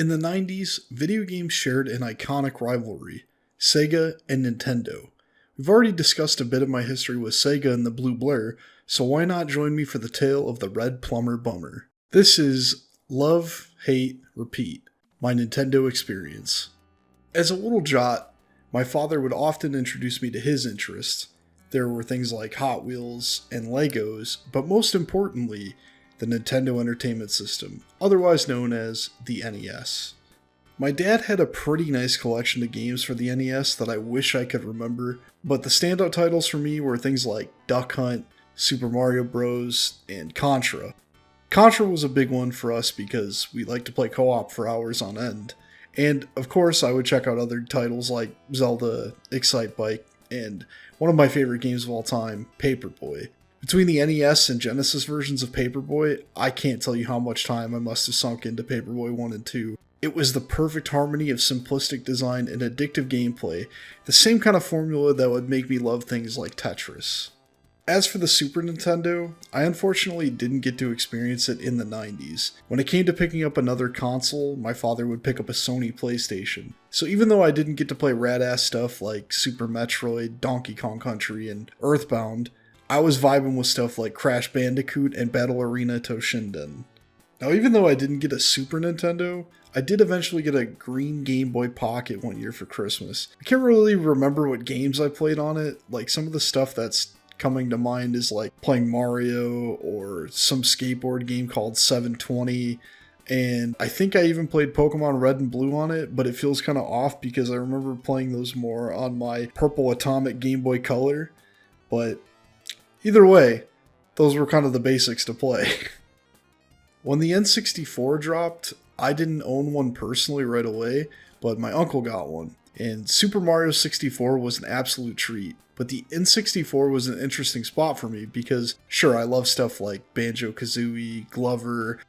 In the 90s, video games shared an iconic rivalry, Sega and Nintendo. We've already discussed a bit of my history with Sega and the Blue Blur, so why not join me for the tale of the Red Plumber Bummer? This is Love, Hate, Repeat, my Nintendo experience. As a little jot, my father would often introduce me to his interests. There were things like Hot Wheels and Legos, but most importantly, the Nintendo Entertainment System, otherwise known as the NES. My dad had a pretty nice collection of games for the NES that I wish I could remember, but the standout titles for me were things like Duck Hunt, Super Mario Bros., and Contra. Contra was a big one for us because we liked to play co-op for hours on end. And of course, I would check out other titles like Zelda, Excitebike, and one of my favorite games of all time, Paperboy. Between the NES and Genesis versions of Paperboy, I can't tell you how much time I must have sunk into Paperboy 1 and 2. It was the perfect harmony of simplistic design and addictive gameplay, the same kind of formula that would make me love things like Tetris. As for the Super Nintendo, I unfortunately didn't get to experience it in the 90s. When it came to picking up another console, my father would pick up a Sony PlayStation. So even though I didn't get to play rad-ass stuff like Super Metroid, Donkey Kong Country, and Earthbound, I was vibing with stuff like Crash Bandicoot and Battle Arena Toshinden. Now, even though I didn't get a Super Nintendo, I did eventually get a green Game Boy Pocket one year for Christmas. I can't really remember what games I played on it. Like, some of the stuff that's coming to mind is like playing Mario or some skateboard game called 720. And I think I even played Pokemon Red and Blue on it, but it feels kind of off because I remember playing those more on my Purple Atomic Game Boy Color. But either way, those were kind of the basics to play. When the N64 dropped, I didn't own one personally right away, but my uncle got one. And Super Mario 64 was an absolute treat. But the N64 was an interesting spot for me because, sure, I love stuff like Banjo-Kazooie, Glover,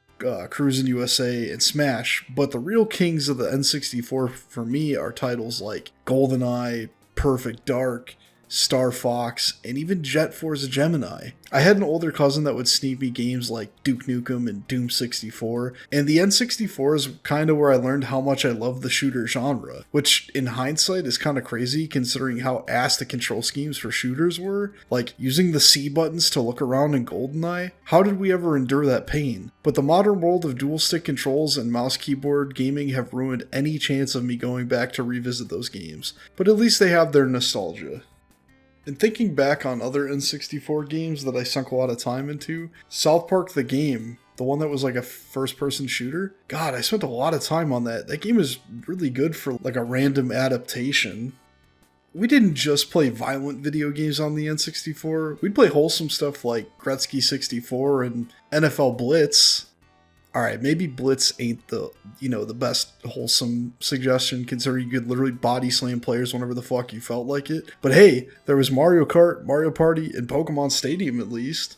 Cruisin' USA, and Smash, but the real kings of the N64 for me are titles like GoldenEye, Perfect Dark, Star Fox, and even Jet Force Gemini. I had an older cousin that would sneak me games like Duke Nukem and Doom 64, and the N64 is kind of where I learned how much I love the shooter genre, which in hindsight is kind of crazy considering how ass the control schemes for shooters were. Like, using the C buttons to look around in GoldenEye, how did we ever endure that pain? But the modern world of dual stick controls and mouse keyboard gaming have ruined any chance of me going back to revisit those games, but at least they have their nostalgia. And thinking back on other N64 games that I sunk a lot of time into, South Park the game, the one that was like a first-person shooter, God, I spent a lot of time on that. That game is really good for like a random adaptation. We didn't just play violent video games on the N64, we'd play wholesome stuff like Gretzky 64 and NFL Blitz. Alright, maybe Blitz ain't the best wholesome suggestion considering you could literally body slam players whenever the fuck you felt like it. But hey, there was Mario Kart, Mario Party, and Pokemon Stadium at least.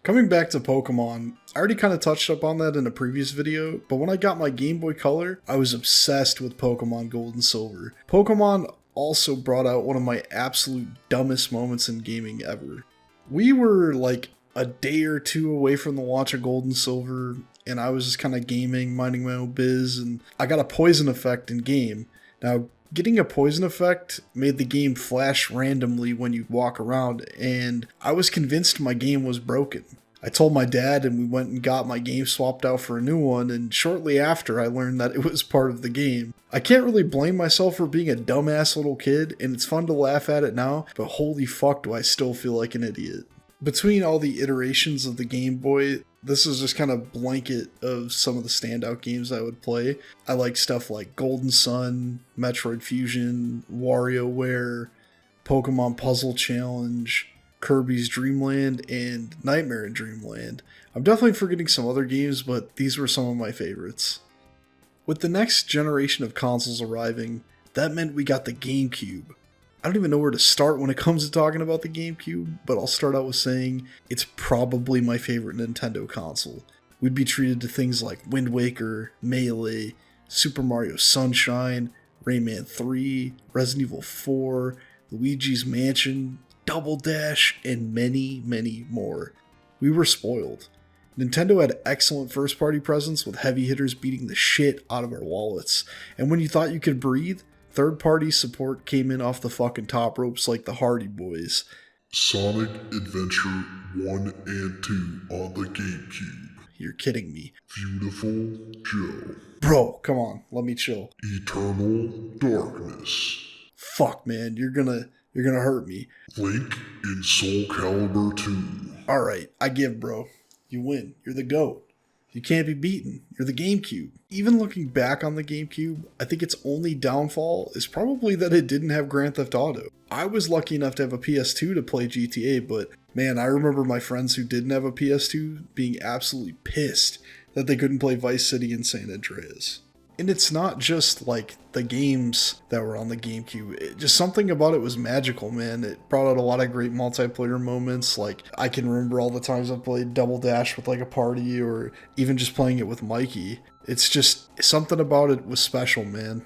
Coming back to Pokemon, I already kind of touched up on that in a previous video, but when I got my Game Boy Color, I was obsessed with Pokemon Gold and Silver. Pokemon also brought out one of my absolute dumbest moments in gaming ever. We were like a day or two away from the launch of Gold and Silver, and I was just kind of gaming, minding my own biz, and I got a poison effect in game. Now, getting a poison effect made the game flash randomly when you walk around, and I was convinced my game was broken. I told my dad, and we went and got my game swapped out for a new one, and shortly after I learned that it was part of the game. I can't really blame myself for being a dumbass little kid, and it's fun to laugh at it now, but holy fuck do I still feel like an idiot. Between all the iterations of the Game Boy, this is just kind of blanket of some of the standout games I would play. I like stuff like Golden Sun, Metroid Fusion, WarioWare, Pokemon Puzzle Challenge, Kirby's Dream Land, and Nightmare in Dreamland. I'm definitely forgetting some other games, but these were some of my favorites. With the next generation of consoles arriving, that meant we got the Gamecube. I don't even know where to start when it comes to talking about the GameCube, but I'll start out with saying it's probably my favorite Nintendo console. We'd be treated to things like Wind Waker, Melee, Super Mario Sunshine, Rayman 3, Resident Evil 4, Luigi's Mansion, Double Dash, and many, many more. We were spoiled. Nintendo had excellent first-party presence with heavy hitters beating the shit out of our wallets. And when you thought you could breathe, third-party support came in off the fucking top ropes like the Hardy Boys. Sonic Adventure 1 and 2 on the Gamecube. You're kidding me. Beautiful Joe. Bro, come on, let me chill. Eternal Darkness. Fuck, man, you're gonna hurt me. Link in Soul Calibur 2. Alright, I give, bro. You win. You're the GOAT. You can't be beaten. You're the GameCube. Even looking back on the GameCube, I think its only downfall is probably that it didn't have Grand Theft Auto. I was lucky enough to have a PS2 to play GTA, but man, I remember my friends who didn't have a PS2 being absolutely pissed that they couldn't play Vice City and San Andreas. And it's not just like the games that were on the GameCube. Just something about it was magical, man. It brought out a lot of great multiplayer moments. Like, I can remember all the times I played Double Dash with like a party, or even just playing it with Mikey. It's just something about it was special, man.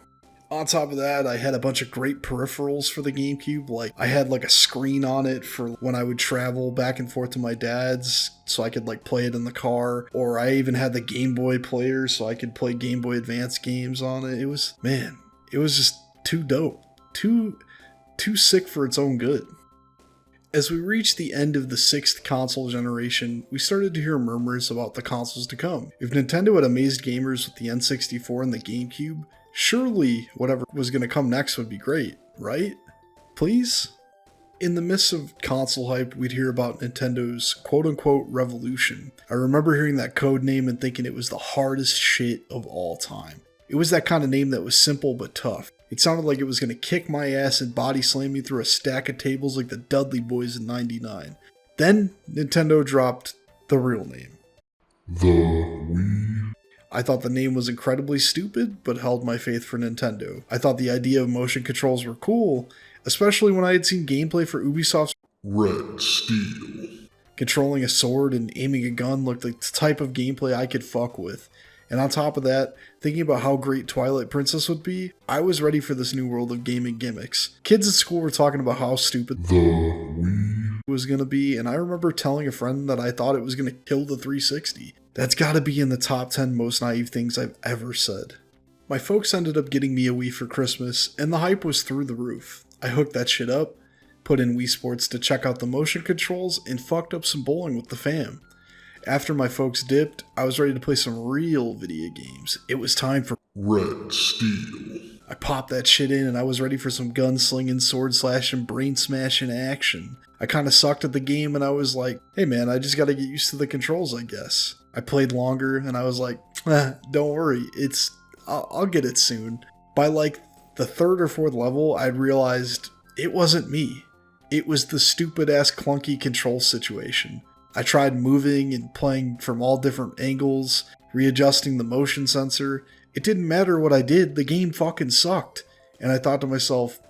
On top of that, I had a bunch of great peripherals for the GameCube. Like, I had like a screen on it for when I would travel back and forth to my dad's so I could like play it in the car. Or I even had the Game Boy player so I could play Game Boy Advance games on it. It was just too dope. Too sick for its own good. As we reached the end of the 6th console generation, we started to hear murmurs about the consoles to come. If Nintendo had amazed gamers with the N64 and the GameCube, surely whatever was going to come next would be great, right? Please? In the midst of console hype, we'd hear about Nintendo's quote-unquote revolution. I remember hearing that code name and thinking it was the hardest shit of all time. It was that kind of name that was simple but tough. It sounded like it was going to kick my ass and body slam me through a stack of tables like the Dudley Boys in '99. Then, Nintendo dropped the real name. The Wii. I thought the name was incredibly stupid, but held my faith for Nintendo. I thought the idea of motion controls were cool, especially when I had seen gameplay for Ubisoft's Red Steel. Controlling a sword and aiming a gun looked like the type of gameplay I could fuck with. And on top of that, thinking about how great Twilight Princess would be, I was ready for this new world of gaming gimmicks. Kids at school were talking about how stupid the Wii was going to be, and I remember telling a friend that I thought it was going to kill the 360. That's got to be in the top 10 most naive things I've ever said. My folks ended up getting me a Wii for Christmas, and the hype was through the roof. I hooked that shit up, put in Wii Sports to check out the motion controls, and fucked up some bowling with the fam. After my folks dipped, I was ready to play some real video games. It was time for Red Steel. I popped that shit in and I was ready for some gunslinging, sword slashing, brain smashing action. I kinda sucked at the game and I was like, hey man, I just gotta get used to the controls, I guess. I played longer and I was like, don't worry, I'll get it soon. By like the 3rd or 4th level, I realized it wasn't me. It was the stupid ass clunky control situation. I tried moving and playing from all different angles, readjusting the motion sensor. It didn't matter what I did, the game fucking sucked. And I thought to myself,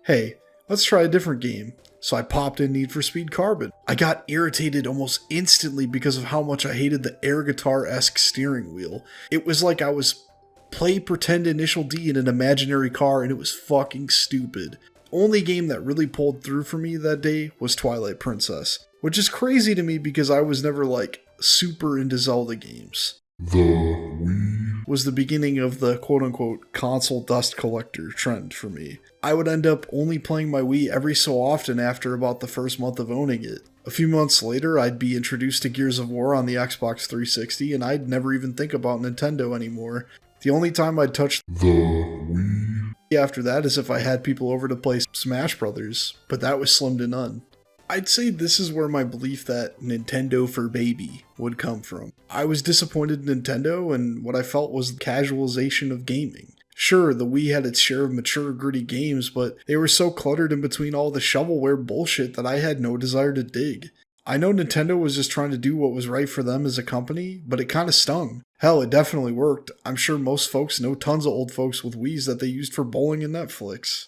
hey, let's try a different game. So I popped in Need for Speed Carbon. I got irritated almost instantly because of how much I hated the air guitar-esque steering wheel. It was like I was play pretend Initial D in an imaginary car and it was fucking stupid. Only game that really pulled through for me that day was Twilight Princess. Which is crazy to me because I was never like super into Zelda games. The Wii was the beginning of the quote-unquote console dust collector trend for me. I would end up only playing my Wii every so often after about the first month of owning it. A few months later, I'd be introduced to Gears of War on the Xbox 360 and I'd never even think about Nintendo anymore. The only time I'd touch the Wii after that is if I had people over to play Smash Brothers, but that was slim to none. I'd say this is where my belief that Nintendo for baby would come from. I was disappointed in Nintendo and what I felt was the casualization of gaming. Sure, the Wii had its share of mature, gritty games, but they were so cluttered in between all the shovelware bullshit that I had no desire to dig. I know Nintendo was just trying to do what was right for them as a company, but it kinda stung. Hell, it definitely worked. I'm sure most folks know tons of old folks with Wiis that they used for bowling and Netflix.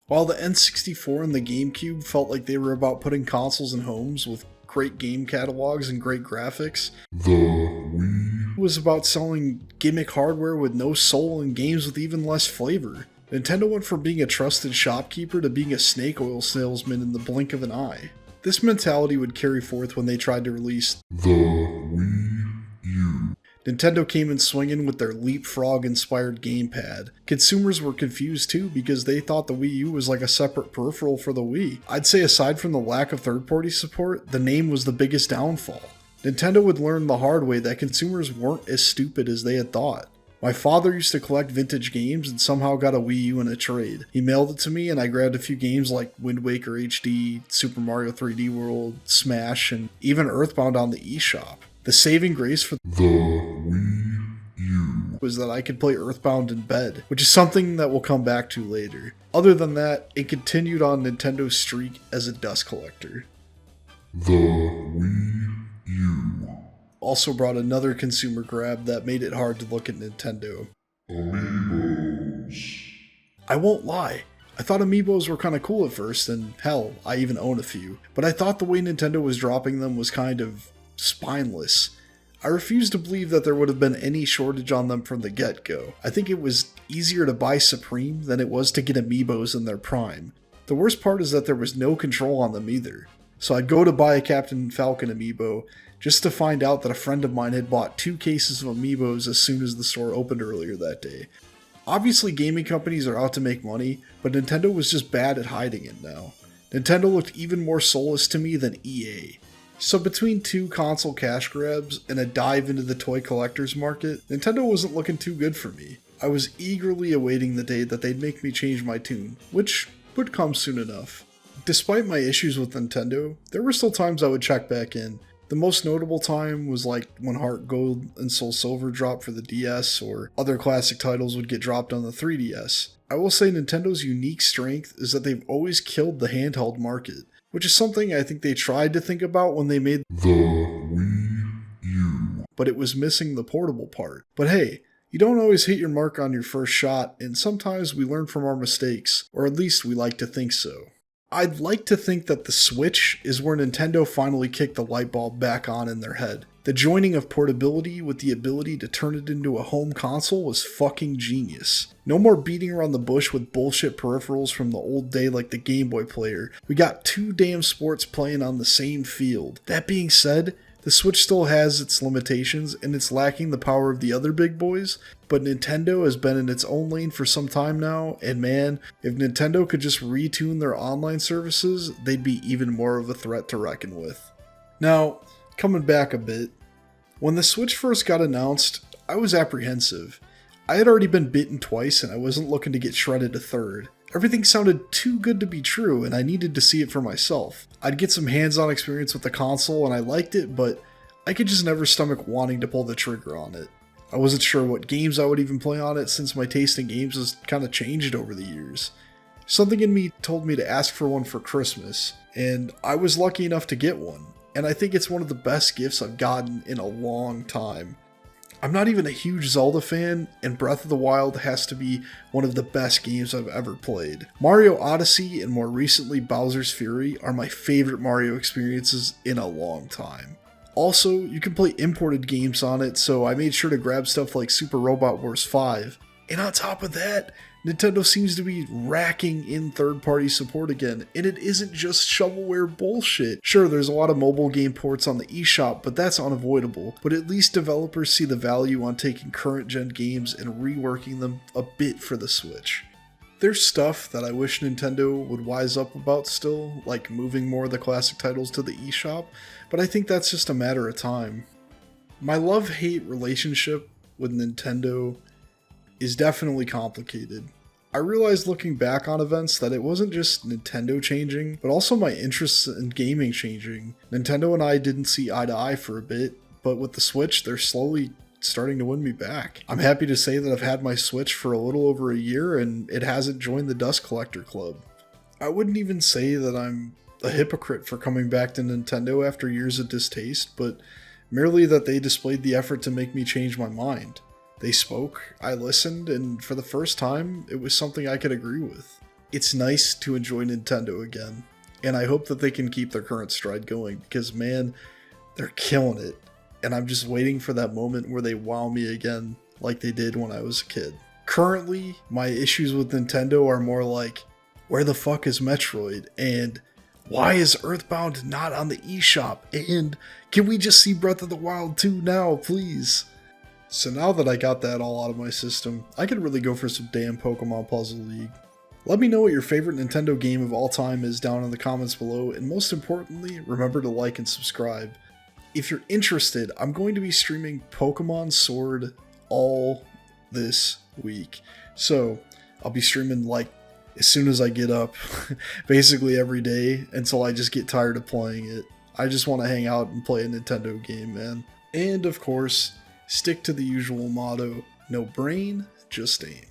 While the N64 and the GameCube felt like they were about putting consoles in homes with great game catalogs and great graphics, the Wii was about selling gimmick hardware with no soul and games with even less flavor. Nintendo went from being a trusted shopkeeper to being a snake oil salesman in the blink of an eye. This mentality would carry forth when they tried to release the Wii Nintendo came in swinging with their Leapfrog-inspired gamepad. Consumers were confused too because they thought the Wii U was like a separate peripheral for the Wii. I'd say aside from the lack of third-party support, the name was the biggest downfall. Nintendo would learn the hard way that consumers weren't as stupid as they had thought. My father used to collect vintage games and somehow got a Wii U in a trade. He mailed it to me and I grabbed a few games like Wind Waker HD, Super Mario 3D World, Smash, and even Earthbound on the eShop. The saving grace for The Wii U was that I could play Earthbound in bed, which is something that we'll come back to later. Other than that, it continued on Nintendo's streak as a dust collector. The Wii U Also brought another consumer grab that made it hard to look at Nintendo. Amiibos. I won't lie, I thought Amiibos were kinda cool at first, and hell, I even own a few, but I thought the way Nintendo was dropping them was kind of spineless. I refuse to believe that there would have been any shortage on them from the get-go. I think it was easier to buy Supreme than it was to get Amiibos in their prime. The worst part is that there was no control on them either. So I'd go to buy a Captain Falcon Amiibo just to find out that a friend of mine had bought 2 cases of Amiibos as soon as the store opened earlier that day. Obviously gaming companies are out to make money, but Nintendo was just bad at hiding it now. Nintendo looked even more soulless to me than EA. So between 2 console cash grabs and a dive into the toy collector's market, Nintendo wasn't looking too good for me. I was eagerly awaiting the day that they'd make me change my tune, which would come soon enough. Despite my issues with Nintendo, there were still times I would check back in. The most notable time was like when Heart Gold and Soul Silver dropped for the DS, or other classic titles would get dropped on the 3DS. I will say Nintendo's unique strength is that they've always killed the handheld market, which is something I think they tried to think about when they made The Wii U. but it was missing the portable part. But hey, you don't always hit your mark on your first shot, and sometimes we learn from our mistakes, or at least we like to think so. I'd like to think that the Switch is where Nintendo finally kicked the light bulb back on in their head. The joining of portability with the ability to turn it into a home console was fucking genius. No more beating around the bush with bullshit peripherals from the old day like the Game Boy player. We got 2 damn sports playing on the same field. That being said, the Switch still has its limitations and it's lacking the power of the other big boys, but Nintendo has been in its own lane for some time now, and man, if Nintendo could just retune their online services, they'd be even more of a threat to reckon with. Now, coming back a bit, when the Switch first got announced, I was apprehensive. I had already been bitten twice and I wasn't looking to get shredded a third. Everything sounded too good to be true and I needed to see it for myself. I'd get some hands-on experience with the console and I liked it, but I could just never stomach wanting to pull the trigger on it. I wasn't sure what games I would even play on it since my taste in games has kind of changed over the years. Something in me told me to ask for one for Christmas, and I was lucky enough to get one, and I think it's one of the best gifts I've gotten in a long time. I'm not even a huge Zelda fan, and Breath of the Wild has to be one of the best games I've ever played. Mario Odyssey and more recently Bowser's Fury are my favorite Mario experiences in a long time. Also, you can play imported games on it, so I made sure to grab stuff like Super Robot Wars 5. And on top of that, Nintendo seems to be racking in third-party support again, and it isn't just shovelware bullshit. Sure, there's a lot of mobile game ports on the eShop, but that's unavoidable. But at least developers see the value on taking current-gen games and reworking them a bit for the Switch. There's stuff that I wish Nintendo would wise up about still, like moving more of the classic titles to the eShop, but I think that's just a matter of time. My love-hate relationship with Nintendo is definitely complicated. I realized looking back on events that it wasn't just Nintendo changing, but also my interests in gaming changing. Nintendo and I didn't see eye to eye for a bit, but with the Switch, they're slowly starting to win me back. I'm happy to say that I've had my Switch for a little over a year and it hasn't joined the Dust Collector Club. I wouldn't even say that I'm a hypocrite for coming back to Nintendo after years of distaste, but merely that they displayed the effort to make me change my mind. They spoke, I listened, and for the first time, it was something I could agree with. It's nice to enjoy Nintendo again, and I hope that they can keep their current stride going, because man, they're killing it. And I'm just waiting for that moment where they wow me again, like they did when I was a kid. Currently, my issues with Nintendo are more like, where the fuck is Metroid? And why is Earthbound not on the eShop? And can we just see Breath of the Wild 2 now, please? So now that I got that all out of my system, I could really go for some damn Pokemon Puzzle League. Let me know what your favorite Nintendo game of all time is down in the comments below, and most importantly, remember to like and subscribe. If you're interested, I'm going to be streaming Pokemon Sword all this week. So I'll be streaming like as soon as I get up, basically every day until I just get tired of playing it. I just want to hang out and play a Nintendo game, man. And of course, stick to the usual motto, no brain, just aim.